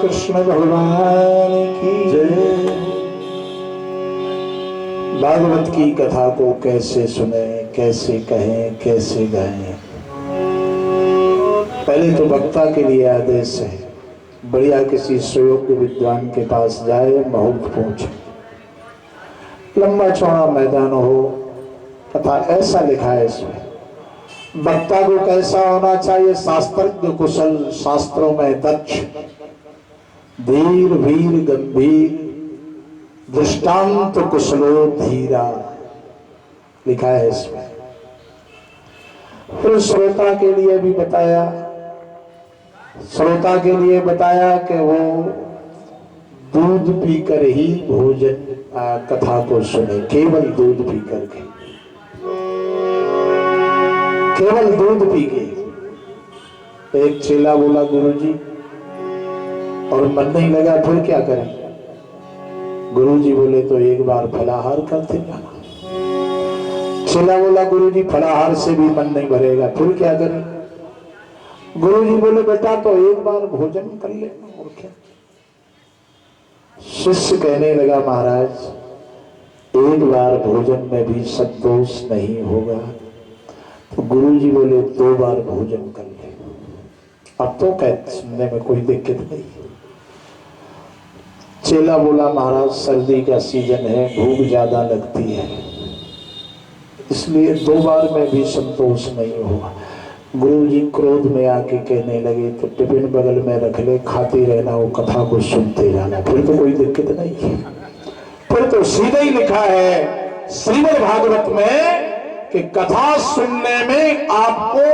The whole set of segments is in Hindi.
कृष्ण भगवान की जय। भागवत की कथा को कैसे सुने, कैसे कहें, कैसे गाएं। पहले तो वक्ता के लिए आदेश है, बढ़िया किसी सुयोग्य विद्वान के पास जाए, बहुत पूछे, लंबा चौड़ा मैदान हो, तथा ऐसा लिखा है इसमें वक्ता को कैसा होना चाहिए। शास्त्रज्ञ कुशल, शास्त्रों में दक्ष, धीर वीर गंभीर, दृष्टांत कुशलो धीरा, लिखा है इसमें। फिर श्रोता के लिए भी बताया, श्रोता के लिए बताया कि वो दूध पीकर ही भोजन कथा को सुने, केवल दूध पी करके, केवल दूध पी के। एक चेला बोला, गुरुजी, और मन नहीं लगा फिर क्या करें? गुरुजी बोले, तो एक बार फलाहार करते जाना। चेला बोला, गुरुजी फलाहार से भी मन नहीं भरेगा, फिर क्या करें? गुरुजी बोले, बेटा तो एक बार भोजन कर लेना, और क्या। शिष्य कहने लगा, महाराज एक बार भोजन में भी संतोष नहीं होगा, तो गुरुजी बोले 2 बार भोजन कर ले। अब तो कहते सुनने में कोई दिक्कत नहीं। चेला बोला, महाराज सर्दी का सीजन है, भूख ज्यादा लगती है, इसलिए 2 बार में भी संतोष नहीं होगा। गुरुजी क्रोध में आके कहने लगे, तो टिफिन बगल में रख ले, खाते रहना, वो कथा को सुनते जाना, फिर तो कोई दिक्कत नहीं है। फिर तो सीधा ही लिखा है श्रीमद् भागवत में कि कथा सुनने में आपको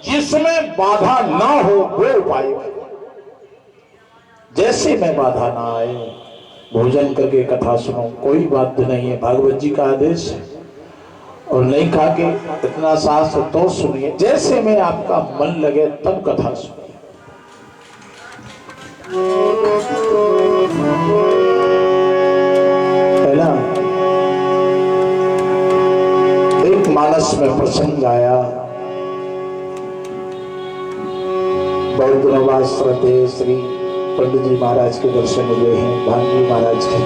जिसमें बाधा ना हो वो उपाय है। जैसे में बाधा ना आए, भोजन करके कथा सुनो, कोई बात नहीं है, भागवत जी का आदेश है। और नहीं खा के इतना सास तो सुनिए, जैसे में आपका मन लगे तब कथा सुनिए। है ना? एक मानस में प्रसंग आया, बहुत दिनों बाद श्रद्धेय श्री पंडित जी महाराज के दर्शन हुए हैं, भांजी महाराज के।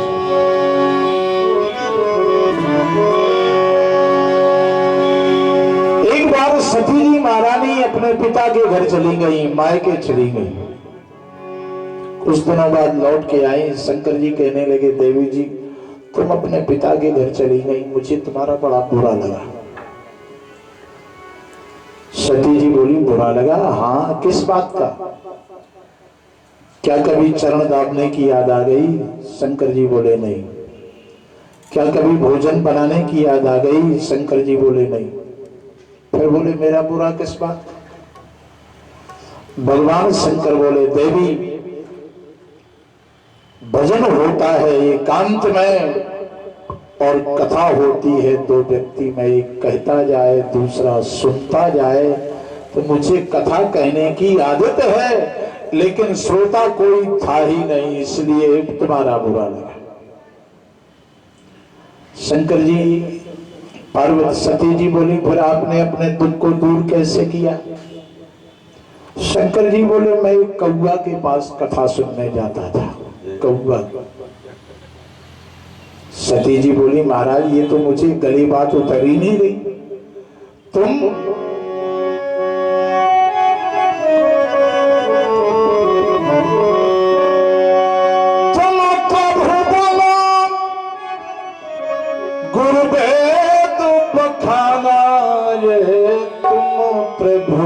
एक बार सती जी महारानी अपने पिता के घर चली गई, मायके चली गई। कुछ दिनों बाद लौट के आई। शंकर जी कहने लगे, देवी जी तुम अपने पिता के घर चली गई, मुझे तुम्हारा बड़ा बुरा लगा। सती जी बोली, बुरा लगा? हाँ, किस बात का? क्या कभी चरण दाबने की याद आ गई? शंकर जी बोले, नहीं। क्या कभी भोजन बनाने की याद आ गई? शंकर जी बोले, नहीं। फिर बोले, मेरा बुरा किस बात? भगवान शंकर बोले, देवी भजन होता है एकांत में और कथा होती है 2 व्यक्ति में, एक कहता जाए दूसरा सुनता जाए। तो मुझे कथा कहने की आदत है, लेकिन श्रोता कोई था ही नहीं, इसलिए तुम्हारा बुरा लगा। शंकर जी, पार्वती सती जी बोली, फिर आपने अपने दुख को दूर कैसे किया? शंकर जी बोले, मैं एक कौआ के पास कथा सुनने जाता था, कौआ। सती जी बोली, महाराज ये तो मुझे गली बात उतर ही नहीं रही। तुम गुरुवेद बखाना ये तुम प्रभु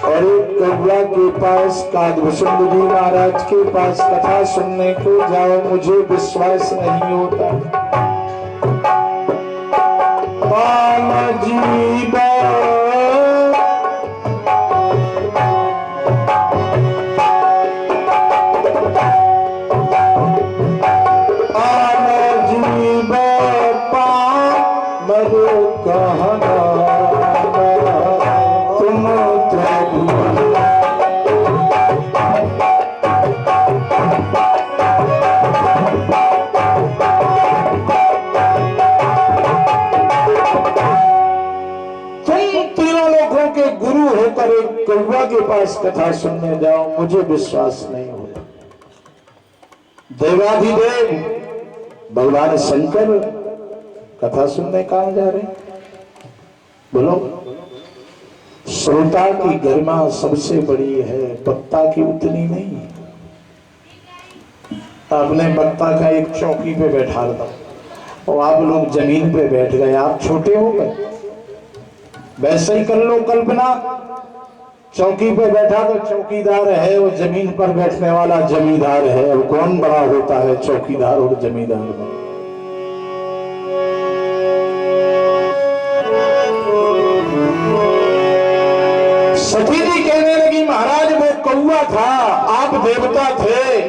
और एक कौवा के पास कादभूषण जी महाराज के पास कथा सुनने को जाओ, मुझे विश्वास नहीं होता। बाल जीवा कौवा के पास कथा सुनने जाओ, मुझे विश्वास नहीं होता। देवाधिदेव भगवान शंकर कथा सुनने कहां जा रहे? बोलो। श्रोता की गरिमा सबसे बड़ी है, वक्ता की उतनी नहीं। आपने वक्ता का एक चौकी पे बैठा था और आप लोग जमीन पे बैठ गए, आप छोटे हो गए। वैसे ही कर लो कल्पना, चौकी पे बैठा तो चौकीदार है, और जमीन पर बैठने वाला जमींदार है। और कौन बड़ा होता है, चौकीदार और जमींदार में? सती जी कहने लगी, महाराज वो कौवा था, आप देवता थे,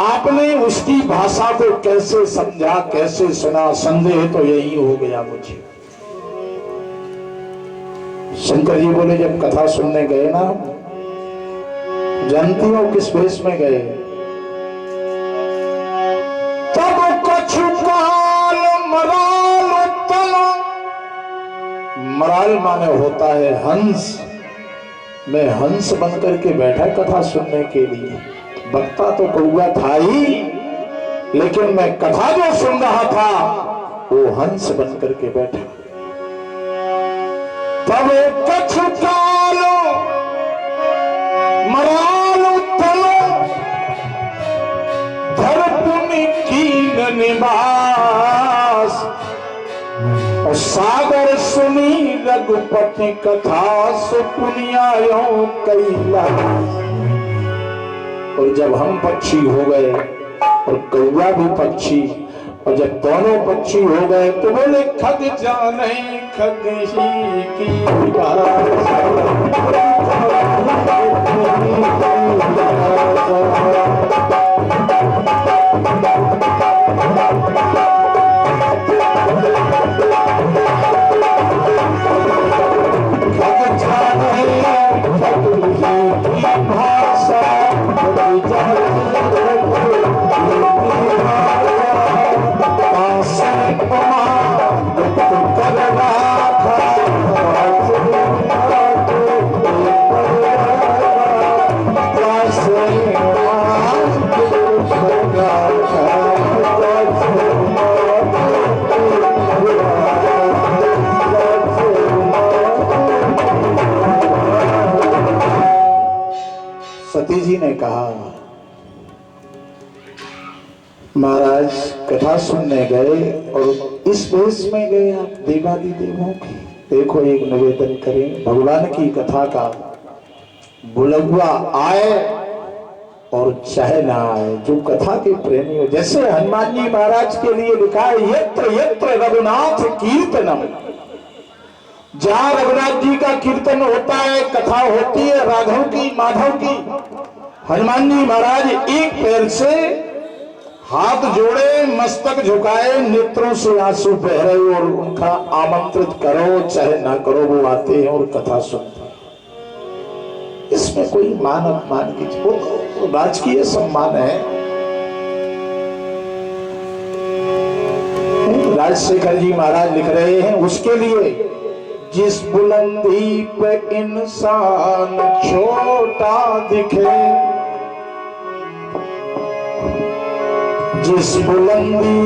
आपने उसकी भाषा को कैसे समझा, कैसे सुना? संदेह तो यही हो गया मुझे। शंकर जी बोले, जब कथा सुनने गए ना, जानती हो किस वेश में गए? तब कछु काल मराल तल, मराल माने होता है हंस। मैं हंस बनकर के बैठा कथा सुनने के लिए। वक्ता तो कौवा था ही, लेकिन मैं कथा जो सुन रहा था वो हंस बनकर के बैठा। तब कछु कालो मरालो तलो, धर पुनि कीन निवास, और सागर सुनी रघुपति कथा, सो पुनियायो कैलास। और जब हम पक्षी हो गए और कौवा भी पक्षी, और जब दोनों पक्षी हो गए तो बोले, खग जाने खग ही की बात। सती जी ने कहा, महाराज कथा सुनने गए और इस वेश में गए आप देवादिदेवों की। देखो, एक निवेदन करें, भगवान की कथा का बुलबुआ आए और चाहे ना आए, जो कथा के प्रेमी हो, जैसे हनुमान जी महाराज के लिए लिखा है, यत्र यत्र रघुनाथ कीर्तनम, जहां रघुनाथ जी का कीर्तन होता है, कथा होती है राघव की, माधव की, हनुमान जी महाराज एक पैर से हाथ जोड़े, मस्तक झुकाए, नेत्रों से आंसू बह रहे, और उनका आमंत्रित करो चाहे ना करो, वो आते हैं और कथा सुनते हैं। इसमें कोई मान अपमान की, वो तो राजकीय सम्मान है। राजशेखर जी महाराज लिख रहे हैं, उसके लिए जिस बुलंदी पे इंसान छोटा दिखे, जिस बुलंदी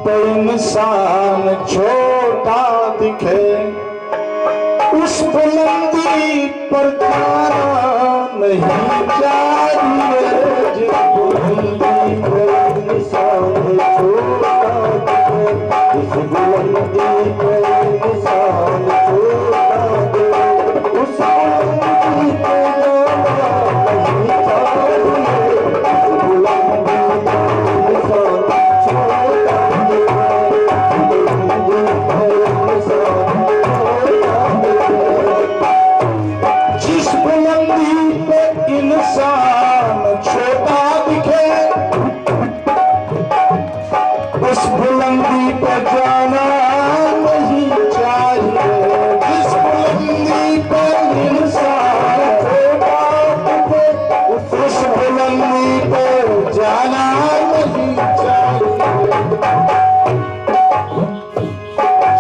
पे इंसान छोटा दिखे, उस बुलंदी पर जाना नहीं चाहिए। जिस बुलंदी पे इंसान छोटा दिखे, जिस बुलंदी पे इंसान छोटा दिखे, उस बुलंदी पे जाना नहीं चाहिए। बुलंदी पे इंसान छोटा दिखे, बुलंदी पे इंसान जिस बुलंदी पे इंसान छोटा दिखे, उस बुलंदी पे जाना नहीं चाहिए। जिस बुलंदी पे इंसान छोटा दिखे, उस बुलंदी पे जाना नहीं चाहिए।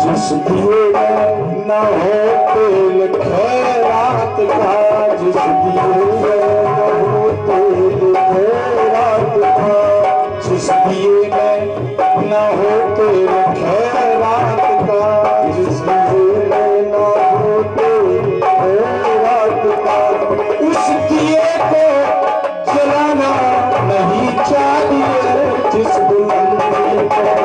जिस दिए में न हो तेल खैरात का, जिस दिए में न हो तेल खैरात का, जिस दिए में न हो तेल खैरात का, जिस दिए में न हो तेल खैरात का, उस दिए को जलाना नहीं चाहिए। जिस बुलंदी पर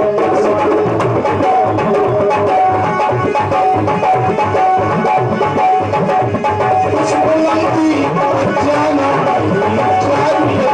उस बुलंदी पर जाना नहीं चाहिए।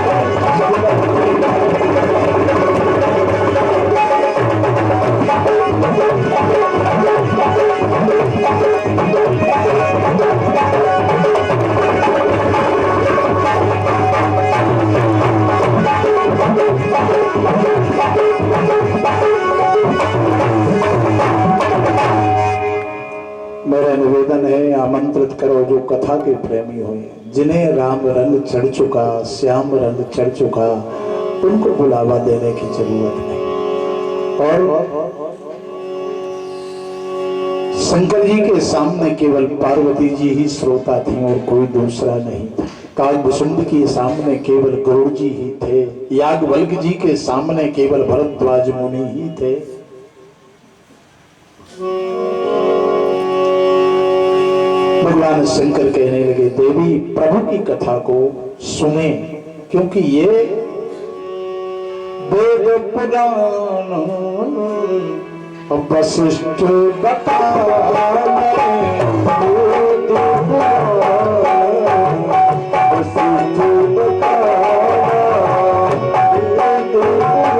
मेरा निवेदन है, आमंत्रित करो जो कथा के प्रेमी हुए, जिन्हें राम रंग चढ़ चुका, श्याम रंग चढ़ चुका, उनको बुलावा देने की जरूरत नहीं। और शंकर जी के सामने केवल पार्वती जी ही श्रोता थी और कोई दूसरा नहीं था। कालभुसुंड के सामने केवल गरुड़ जी ही थे। याज्ञवल्क्य जी के सामने केवल भरद्वाज मुनि ही थे। भगवान शंकर कहने लगे, देवी प्रभु की कथा को सुने, क्योंकि ये वेद पुराण वशिष्ठ बताए। वेद पुराण वशिष्ठ बताए, वेद पुराण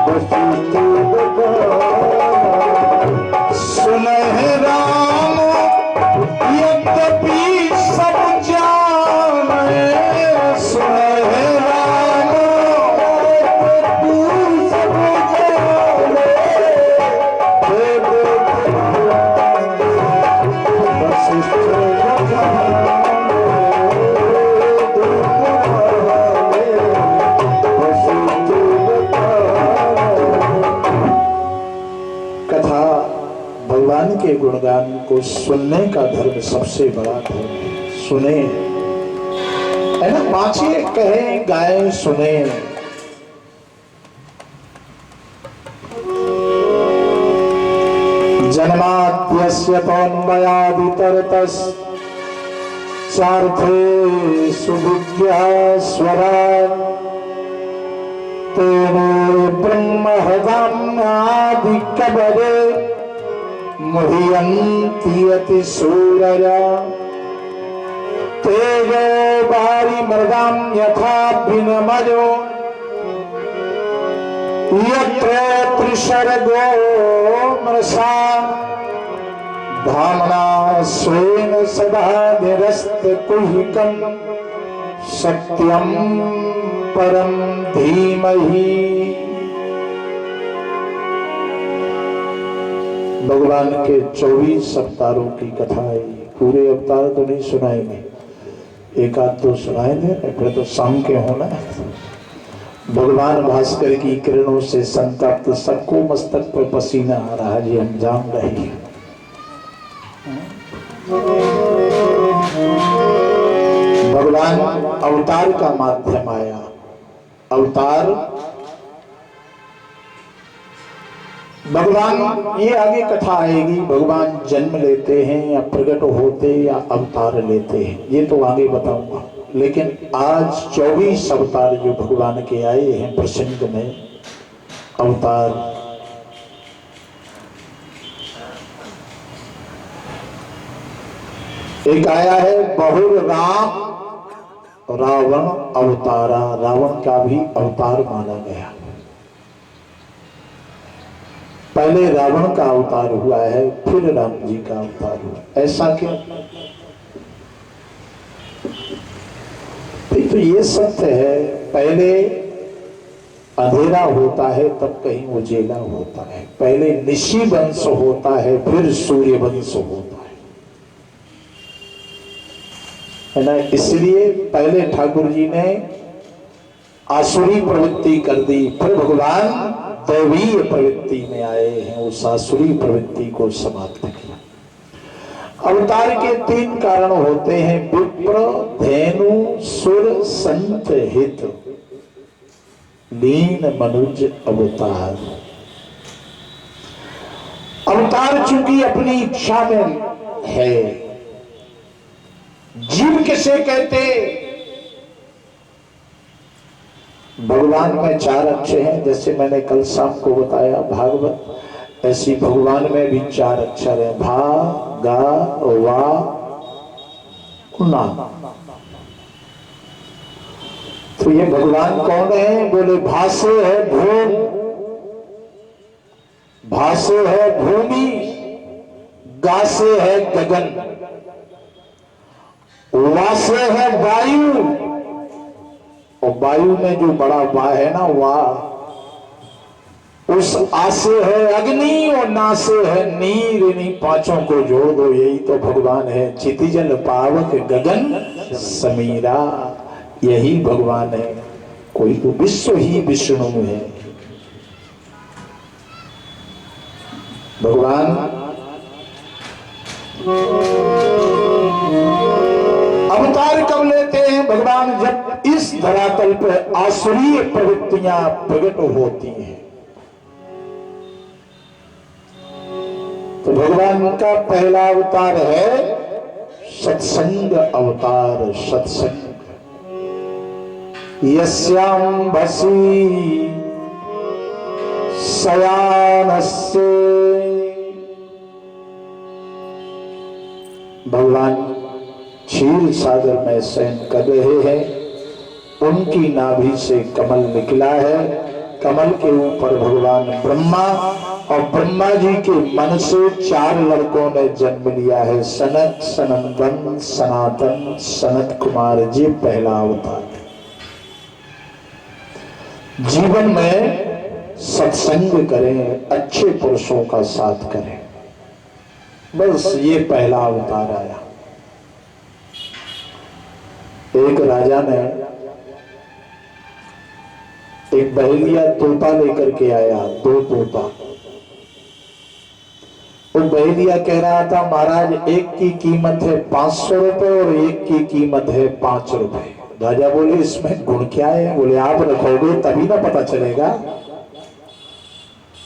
वशिष्ठ बताए। सुने राम यद्यपि सब जाने, सुने राम यद्यपि सब जाने, वेद पुराण वशिष्ठ बताए, वेद पुराण वशिष्ठ बताए। कथा भगवान के गुणगान को सुनने का धर्म सबसे बड़ा धर्म है। सुने, है ना, बाँचे कहे गाए सुने। जन्माद्यस्य तोन्मयादितरतस् चार्थे सुविद्या स्वरा, तेने ब्रह्म हृदयादि कबरे मुह्यन्ति अतिशूरया। तेजो वारि मृगां यथा विनिमयो, यत्र त्रिसर्गो मृषा, धाम्ना स्वेन सदा निरस्तकुहकं, सत्यं परम धीमहि। भगवान के 24 अवतारों की कथा है। पूरे अवतार तो नहीं सुनाएंगे, एक आध तो सुनाएंगे, फिर तो शाम के होना है। भगवान भास्कर की किरणों से संतप्त सबको मस्तक पर पसीना आ रहा जी, हम जान रहे हैं। भगवान अवतार का माध्यम आया। अवतार भगवान, ये आगे कथा आएगी, भगवान जन्म लेते हैं या प्रकट होते या अवतार लेते हैं, ये तो आगे बताऊंगा। लेकिन आज 24 अवतार जो भगवान के आए हैं प्रसंग में, अवतार एक आया है बहुर राम रावण अवतारा, रावण का भी अवतार माना गया। पहले रावण का अवतार हुआ है, फिर राम जी का अवतार हुआ। ऐसा क्यों? तो ये सत्य है, पहले अंधेरा होता है तब कहीं उजेला होता है, पहले निशी वंश होता है फिर सूर्य वंश होता है ना। इसलिए पहले ठाकुर जी ने आसुरी प्रवृत्ति कर दी, फिर भगवान दैवीय प्रवृत्ति में आए हैं, उस आसुरी प्रवृत्ति को समाप्त किया। अवतार के 3 कारण होते हैं, विप्र धेनु सुर संत हित, लीन मनुज अवतार। अवतार चूंकि अपनी इच्छा में है, जीव किसे कहते? भगवान में 4 अक्षर हैं, जैसे मैंने कल शाम को बताया भागवत, ऐसी भगवान में भी 4 अक्षर है, भा गा वा ना। तो ये भगवान कौन है? बोले भासे है भूम, भासे है भूमि, गासे है गगन, वासे है वायु, और वायु में जो बड़ा वा है ना, वा, उस आसे है अग्नि और नासे है नीर। इन्हीं 5 को जोड़ दो, यही तो भगवान है। चितिजल पावक गगन समीरा, यही भगवान है। कोई तो विश्व ही विष्णु है। भगवान अवतार कब लेते हैं? भगवान जब इस धरातल पर आसुरीय प्रवृत्तियां प्रकट होती हैं, तो भगवान का पहला अवतार है सत्संग अवतार। सत्संग यस्याम भसी शयानस्य, भगवान क्षीर सागर में शयन कर रहे हैं, उनकी नाभि से कमल निकला है, कमल के ऊपर भगवान ब्रह्मा, और ब्रह्मा जी के मन से 4 लड़कों ने जन्म लिया है, सनक, सनंदन, सनातन, सनत कुमार जी। पहला अवतार। जीवन में सत्संग करें, अच्छे पुरुषों का साथ करें, बस ये पहला अवतार आया। एक राजा ने एक बहेलिया तोता लेकर के आया, 2 तोता। वो बहेलिया कह रहा था, महाराज एक की कीमत है 500 रुपए और एक की कीमत है 5 रुपए। राजा बोले इसमें गुण क्या है? बोले आप रखोगे तभी ना पता चलेगा।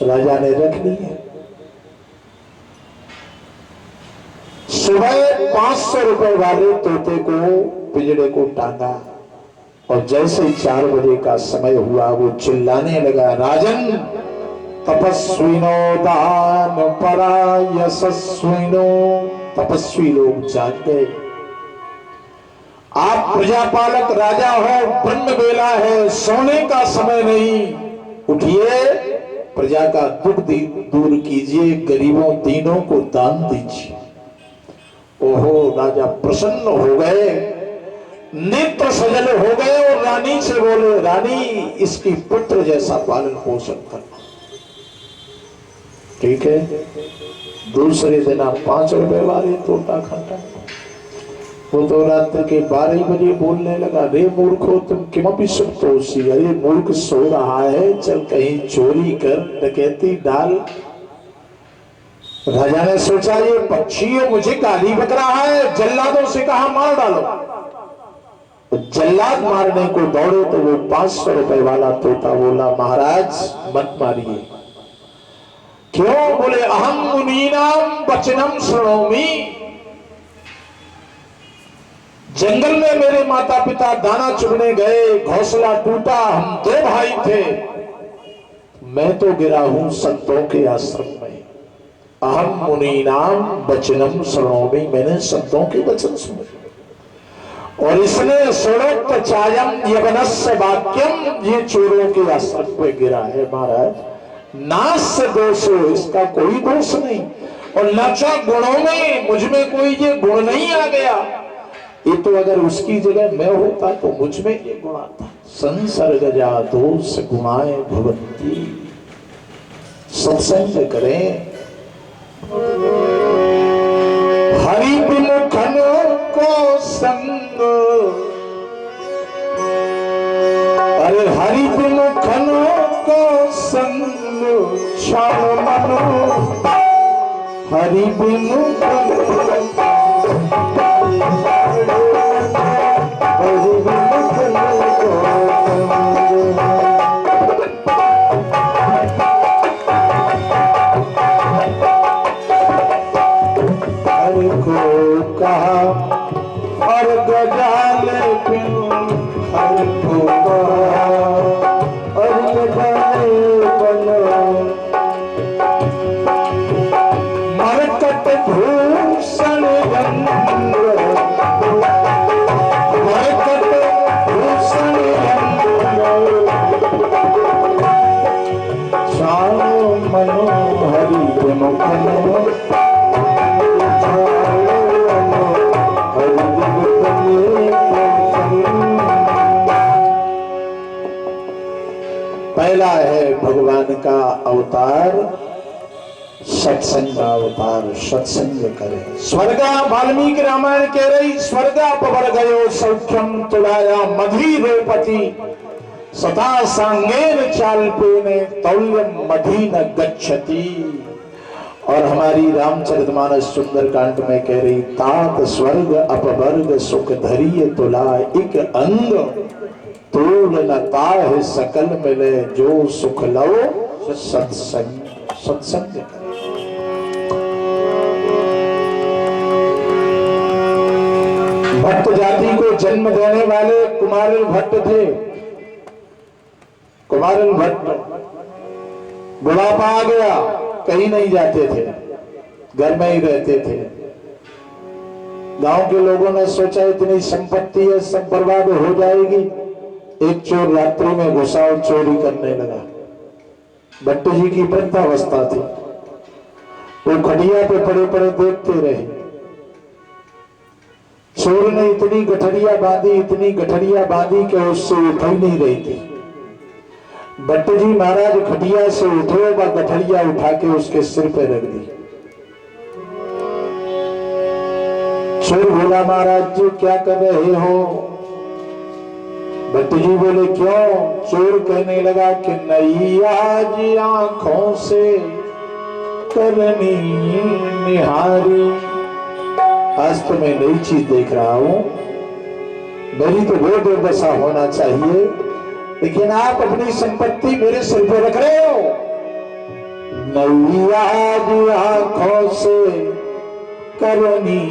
राजा ने रख लिए। सुबह 500 रुपए वाले तोते को पिंजड़े को टांगा, और जैसे 4 बजे का समय हुआ वो चिल्लाने लगा, राजन तपस्विनो दान परा यशस्विनो। तपस्वी लोग जाग गए, आप प्रजापालक राजा हो, ब्रह्म बेला है, सोने का समय नहीं, उठिए, प्रजा का दुख दूर कीजिए, गरीबों दीनों को दान दीजिए। ओहो, राजा प्रसन्न हो गए, नेत्र सजल हो गए, और रानी से बोले, रानी इसकी पुत्र जैसा पालन पोषण करना। ठीक है। दूसरे दिन आप 5 रुपए वाले तोता खाता। वो तो रात्रि के 12 बजे बोलने लगा, रे मूर्खो तुम किमपि सुप्तोषि, अरे मूर्ख सो रहा है, चल कहीं चोरी कर, डकैती डाल। राजा ने सोचा ये पक्षी मुझे गाली बक रहा है, जल्लादों से कहा मार डालो। तो जल्लाद मारने को दौड़े तो वो 500 रुपए वाला तोता बोला, महाराज मत मारिए। क्यों? बोले अहम मुनीनाम वचनम श्रृणोमि। जंगल में मेरे माता पिता दाना चुगने गए, घोंसला टूटा, हम 2 भाई थे, मैं तो गिरा हूं संतों के आश्रम में। अहम मुनीनाम वचनम श्रृणोमि, मैंने संतों के वचन सुने। और इसने सड़ोक्त चायम यवनस्य वाक्यम, ये चोरों के आश्रम पे गिरा है। महाराज नास्य दोषो, इसका कोई दोष नहीं, और नचा गुणों में, मुझ में कोई ये गुण नहीं आ गया। ये तो अगर उसकी जगह मैं होता तो मुझ में ये गुण आता। संसर्गजा दोष गुणाए भवन्ति। सत्संग करें, हरि विमुखन को संग, अरे हरि विमुखन को संग क्षण मनो, हरि विमुखन और गजाले हर को और गजाले बनो, मरकट भूषण रंग, मरकट भूषण रंग, शानो मनो हरि विमुखन। पहला है भगवान का अवतार, सत्संग का अवतार, सत्संग करें। स्वर्गा, वाल्मीकि रामायण कह रही, स्वर्गा पवर गयो सौख्यम तुलाया मधी रोपति, सता सांगेन चाल्पेने तौल्यम मधी न गच्छति। और हमारी रामचरितमानस सुंदरकांड में कह रही, तात स्वर्ग अपवर्ग सुख धरिय तुला, एक अंग तोड़ न ताह सकल मिले, जो सुख लो सत्संग। सत्संग करें। भट्ट जाति को जन्म देने वाले कुमारिल भट्ट थे। कुमारिल भट्ट बुढ़ापा आ गया, कहीं नहीं जाते थे, घर में ही रहते थे। गांव के लोगों ने सोचा इतनी संपत्ति है, सब बर्बाद हो जाएगी। एक चोर रात्रि में घुसा और चोरी करने लगा। भट्ट जी की वृद्धावस्था थी, वो खटिया पे पड़े पड़े देखते रहे। चोर ने इतनी गठरिया बांधी, इतनी गठरिया बांधी कि उससे उठ ही नहीं रही थी। भट्ट जी महाराज खटिया से उठे, वह गठरिया उठा के उसके सिर पे रख दी। चोर बोला, महाराज जी क्या कर रहे हो? भट्ट जी बोले, क्यों? चोर कहने लगा कि नई आज आंखों से करनी निहारी, आज तो मैं नई चीज देख रहा हूं, मेरी तो वो दुर्दशा होना चाहिए, लेकिन आप अपनी संपत्ति मेरे सिर पे रख रहे हो। नई आज आंखों से करनी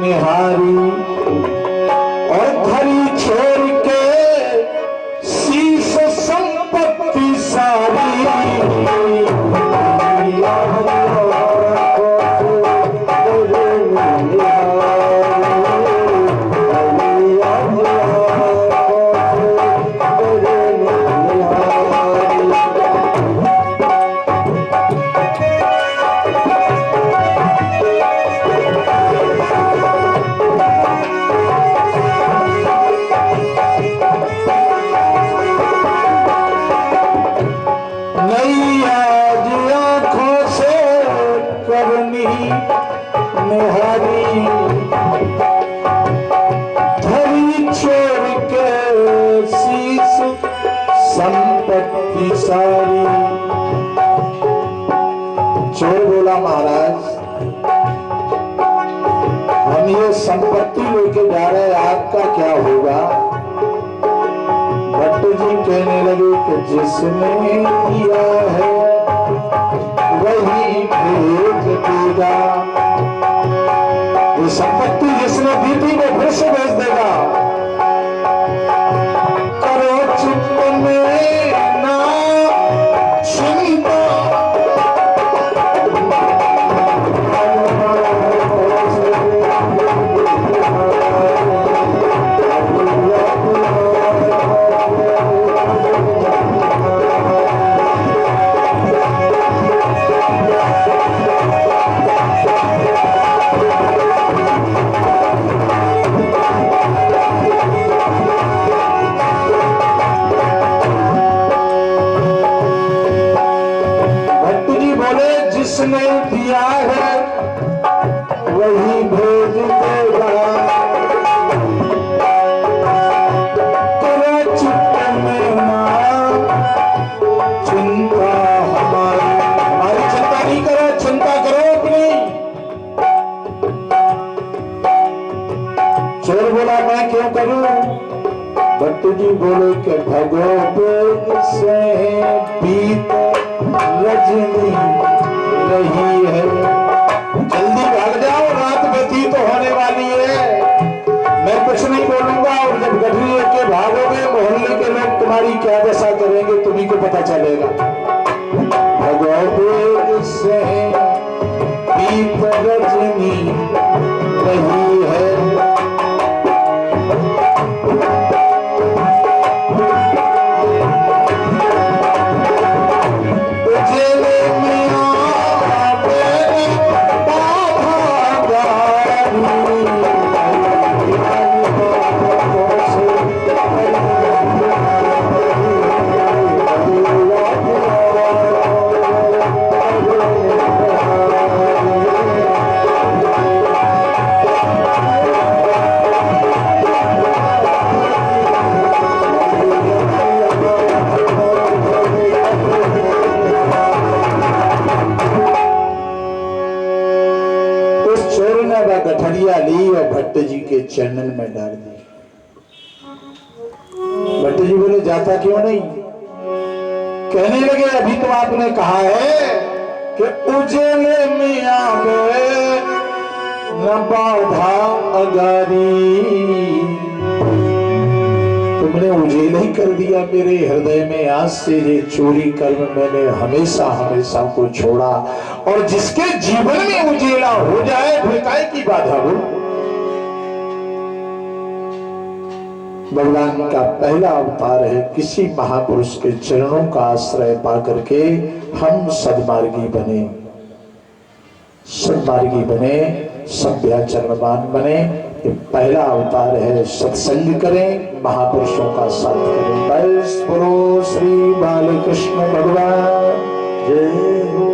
निहारी, और घड़ी छोड़ के शीश संपत्ति सारी, मूर्ति लेके जा रहे, आपका क्या होगा? भट्ट जी कहने लगे कि जिसने दिया है वही भेज देगा। ये संपत्ति जिसने दी थी वो फिर से भेज देगा। करो चित्त में ना चिंता, जिसने दिया है वही भेज देगा। करो चित्त में ना चिंता, हमारी चिंता नहीं करो, चिंता करो अपनी। चोर बोला मैं क्यों करूं? भट्ट जी बोले कि भगवत से बीत रजनी रही है, जल्दी भाग जाओ, रात व्यतीत होने वाली है। मैं कुछ नहीं बोलूंगा, और जब गठरी लेके भागोगे मोहल्ले के लोग तुम्हारी क्या दशा करेंगे तुम्ही को पता चलेगा। भगवत से बीत रजनी रही है, गठरिया ली और भट्ट जी के चरणन में डाल दी। भट्ट जी बोले जाता क्यों नहीं? कहने लगे अभी तो आपने कहा है कि उजेले में आवे न बाधा अगारी। तुमने उजेला ही कर दिया मेरे हृदय में। आज से ये चोरी कर्म मैंने हमेशा हमेशा को छोड़ा, और जिसके जीवन में उजेला हो जाए फिर काय की बाधा हो। भगवान का पहला अवतार है, किसी महापुरुष के चरणों का आश्रय पा करके हम सद्मार्गी बने, सद्मार्गी बने, सभ्याचरणवान बने। ये पहला अवतार है। सत्संग करें, महापुरुषों का साथ करें। बस बोलो श्री बालकृष्ण भगवान जय हो।